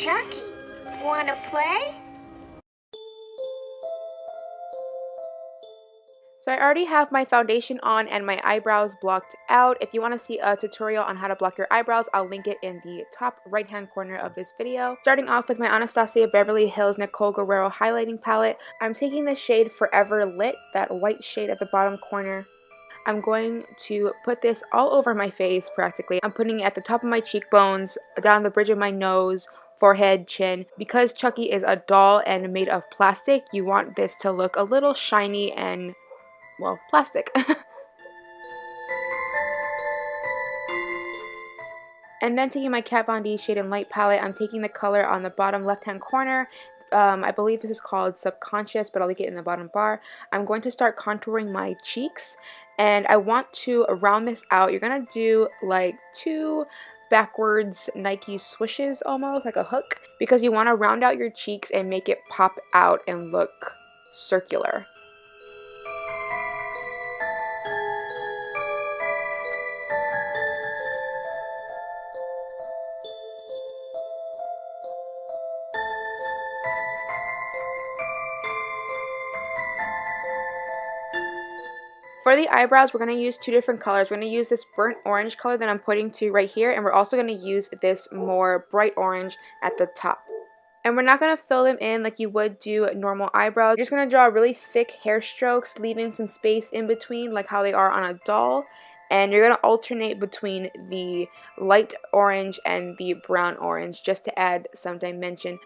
Chucky, wanna play? So I already have my foundation on and my eyebrows blocked out. If you want to see a tutorial on how to block your eyebrows, I'll link it in the top right hand corner of this video. Starting off with my Anastasia Beverly Hills Nicole Guerriero highlighting palette, I'm taking the shade Forever Lit, that white shade at the bottom corner. I'm going to put this all over my face practically. I'm putting it at the top of my cheekbones, down the bridge of my nose, forehead, chin. Because Chucky is a doll and made of plastic, you want this to look a little shiny and, well, plastic. And then taking my Kat Von D Shade and Light palette, I'm taking the color on the bottom left-hand corner. I believe this is called Subconscious, but I'll link it in the bottom bar. I'm going to start contouring my cheeks, and I want to round this out. You're going to do like 2 backwards Nike swishes almost, like a hook, because you want to round out your cheeks and make it pop out and look circular. For the eyebrows, we're going to use 2 different colors. We're going to use this burnt orange color that I'm pointing to right here, and we're also going to use this more bright orange at the top. And we're not going to fill them in like you would do normal eyebrows. You're just going to draw really thick hair strokes, leaving some space in between like how they are on a doll. And you're going to alternate between the light orange and the brown orange just to add some dimension.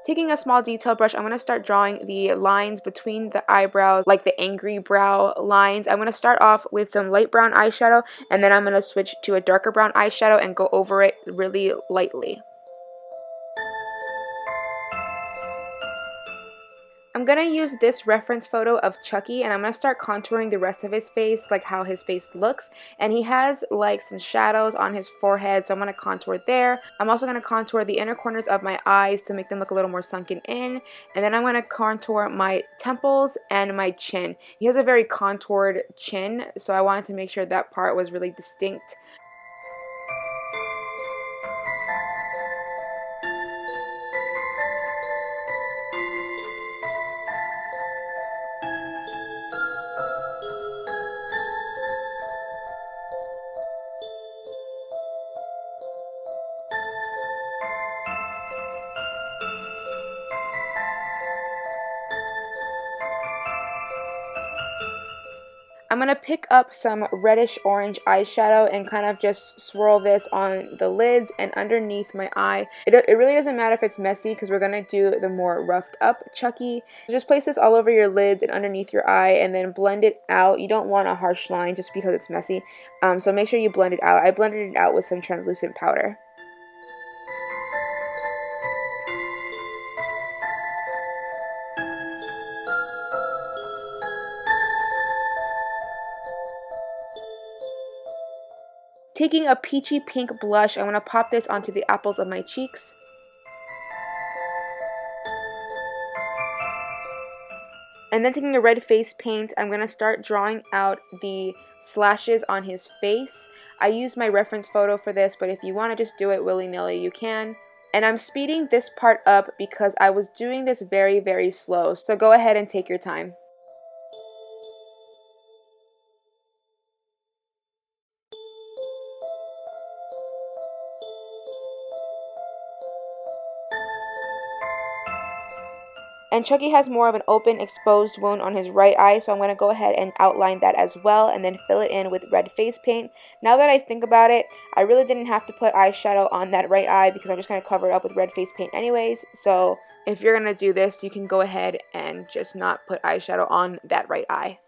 Taking a small detail brush, I'm going to start drawing the lines between the eyebrows, like the angry brow lines. I'm going to start off with some light brown eyeshadow, and then I'm going to switch to a darker brown eyeshadow and go over it really lightly. I'm going to use this reference photo of Chucky, and I'm going to start contouring the rest of his face, like how his face looks. And he has like some shadows on his forehead, so I'm going to contour there. I'm also going to contour the inner corners of my eyes to make them look a little more sunken in. And then I'm going to contour my temples and my chin. He has a very contoured chin, so I wanted to make sure that part was really distinct. I'm going to pick up some reddish orange eyeshadow and kind of just swirl this on the lids and underneath my eye. It really doesn't matter if it's messy because we're going to do the more roughed up Chucky. Just place this all over your lids and underneath your eye and then blend it out. You don't want a harsh line just because it's messy, so make sure you blend it out. I blended it out with some translucent powder. Taking a peachy pink blush, I'm going to pop this onto the apples of my cheeks. And then taking a red face paint, I'm going to start drawing out the slashes on his face. I used my reference photo for this, but if you want to just do it willy-nilly, you can. And I'm speeding this part up because I was doing this very, very slow, so go ahead and take your time. And Chucky has more of an open, exposed wound on his right eye, so I'm going to go ahead and outline that as well and then fill it in with red face paint. Now that I think about it, I really didn't have to put eyeshadow on that right eye because I'm just going to cover it up with red face paint anyways. So if you're going to do this, you can go ahead and just not put eyeshadow on that right eye.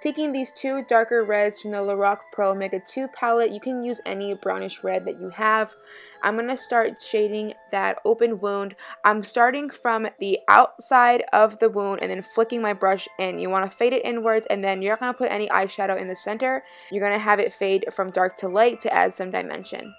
Taking these two darker reds from the Lorac Pro Omega 2 palette, you can use any brownish red that you have. I'm going to start shading that open wound. I'm starting from the outside of the wound and then flicking my brush in. You want to fade it inwards, and then you're not going to put any eyeshadow in the center. You're going to have it fade from dark to light to add some dimension.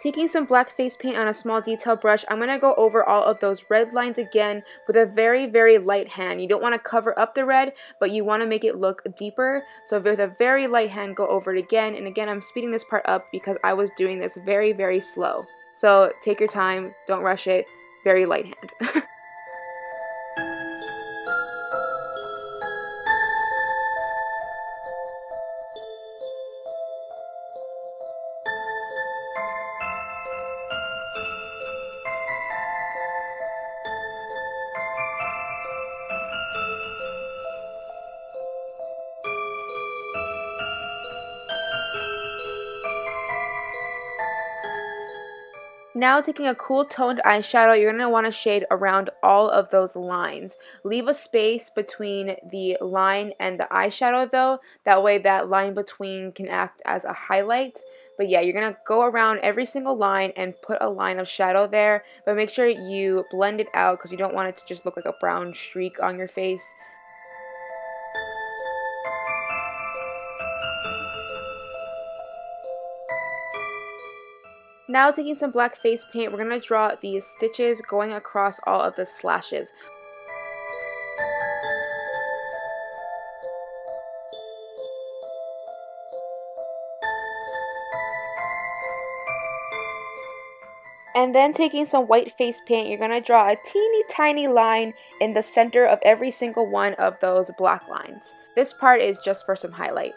Taking some black face paint on a small detail brush, I'm going to go over all of those red lines again with a very, very light hand. You don't want to cover up the red, but you want to make it look deeper. So with a very light hand, go over it again. And again, I'm speeding this part up because I was doing this very, very slow. So take your time, don't rush it, very light hand. Now taking a cool toned eyeshadow, you're going to want to shade around all of those lines. Leave a space between the line and the eyeshadow though, that way that line between can act as a highlight. But yeah, you're going to go around every single line and put a line of shadow there, but make sure you blend it out because you don't want it to just look like a brown streak on your face. Now taking some black face paint, we're going to draw these stitches going across all of the slashes. And then taking some white face paint, you're going to draw a teeny tiny line in the center of every single one of those black lines. This part is just for some highlight.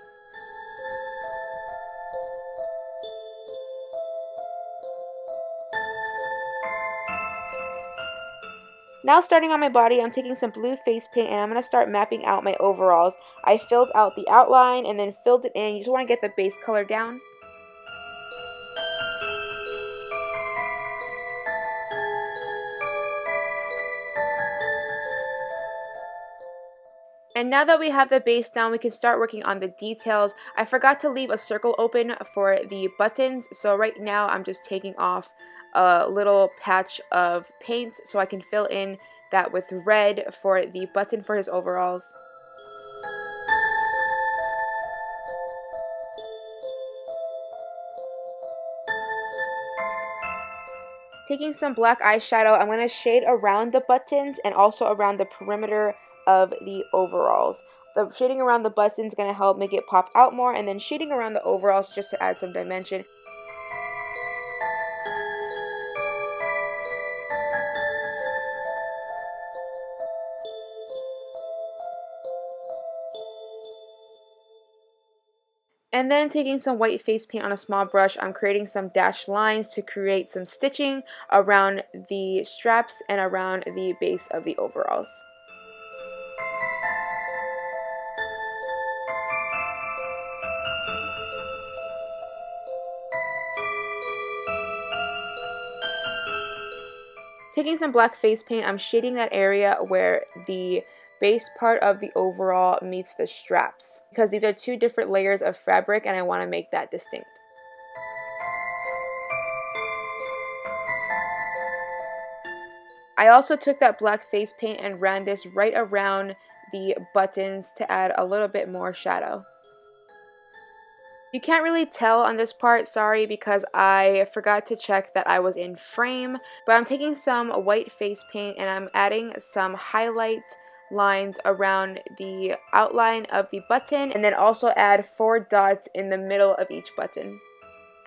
Now starting on my body, I'm taking some blue face paint and I'm going to start mapping out my overalls. I filled out the outline and then filled it in. You just want to get the base color down. And now that we have the base down, we can start working on the details. I forgot to leave a circle open for the buttons, so right now I'm just taking off a little patch of paint so I can fill in that with red for the button for his overalls. Taking some black eyeshadow, I'm going to shade around the buttons and also around the perimeter of the overalls. The shading around the buttons is going to help make it pop out more, and then shading around the overalls just to add some dimension. And then taking some white face paint on a small brush, I'm creating some dashed lines to create some stitching around the straps and around the base of the overalls. Taking some black face paint, I'm shading that area where the base part of the overall meets the straps, because these are two different layers of fabric and I want to make that distinct. I also took that black face paint and ran this right around the buttons to add a little bit more shadow. You can't really tell on this part, sorry, because I forgot to check that I was in frame, but I'm taking some white face paint and I'm adding some highlight lines around the outline of the button, and then also add 4 dots in the middle of each button.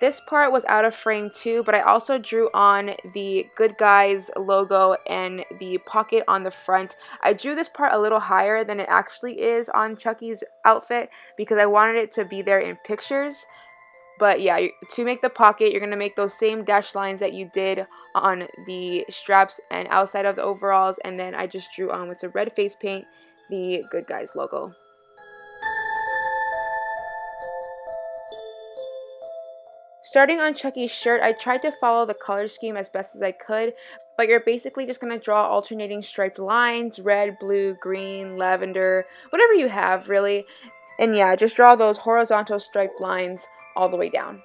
This part was out of frame too, but I also drew on the Good Guys logo and the pocket on the front. I drew this part a little higher than it actually is on Chucky's outfit because I wanted it to be there in pictures. But yeah, to make the pocket, you're going to make those same dashed lines that you did on the straps and outside of the overalls, and then I just drew on with some red face paint the Good Guys logo. Starting on Chucky's shirt, I tried to follow the color scheme as best as I could, but you're basically just going to draw alternating striped lines, red, blue, green, lavender, whatever you have really. And yeah, just draw those horizontal striped lines all the way down.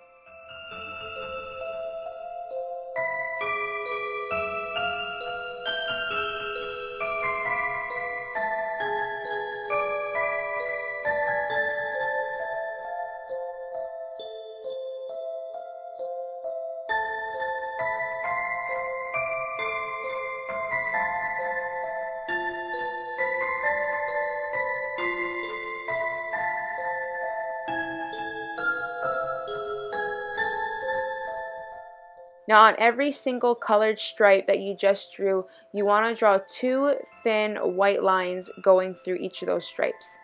Now on every single colored stripe that you just drew, you want to draw 2 thin white lines going through each of those stripes.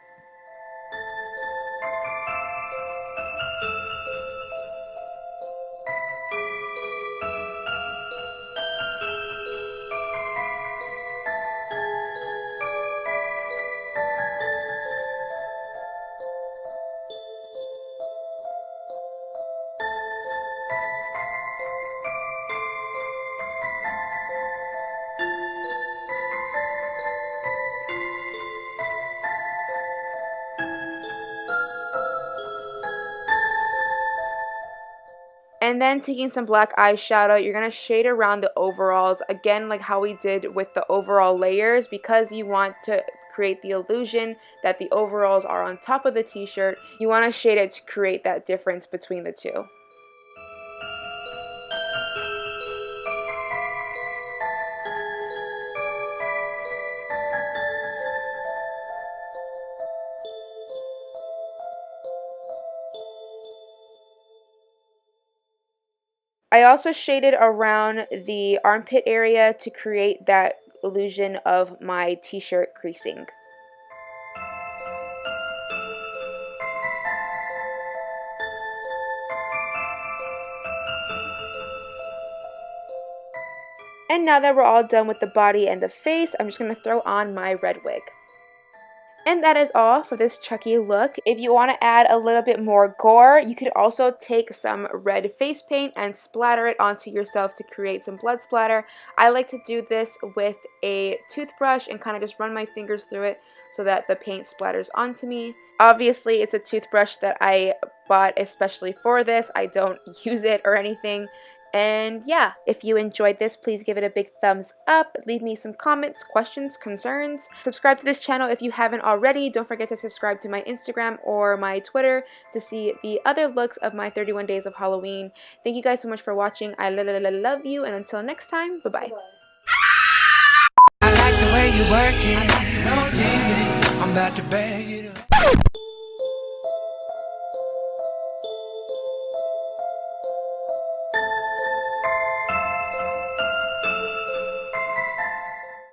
And then taking some black eyeshadow, you're going to shade around the overalls, again like how we did with the overall layers, because you want to create the illusion that the overalls are on top of the t-shirt. You want to shade it to create that difference between the two. I also shaded around the armpit area to create that illusion of my t-shirt creasing. And now that we're all done with the body and the face, I'm just going to throw on my red wig. And that is all for this Chucky look. If you want to add a little bit more gore, you could also take some red face paint and splatter it onto yourself to create some blood splatter. I like to do this with a toothbrush and kind of just run my fingers through it so that the paint splatters onto me. Obviously, it's a toothbrush that I bought especially for this. I don't use it or anything. And yeah, if you enjoyed this, please give it a big thumbs up. Leave me some comments, questions, concerns. Subscribe to this channel if you haven't already. Don't forget to subscribe to my Instagram or my Twitter to see the other looks of my 31 days of Halloween. Thank you guys so much for watching. I love you, and until next time, bye-bye. I like the way you work it. I'm about to bag it up.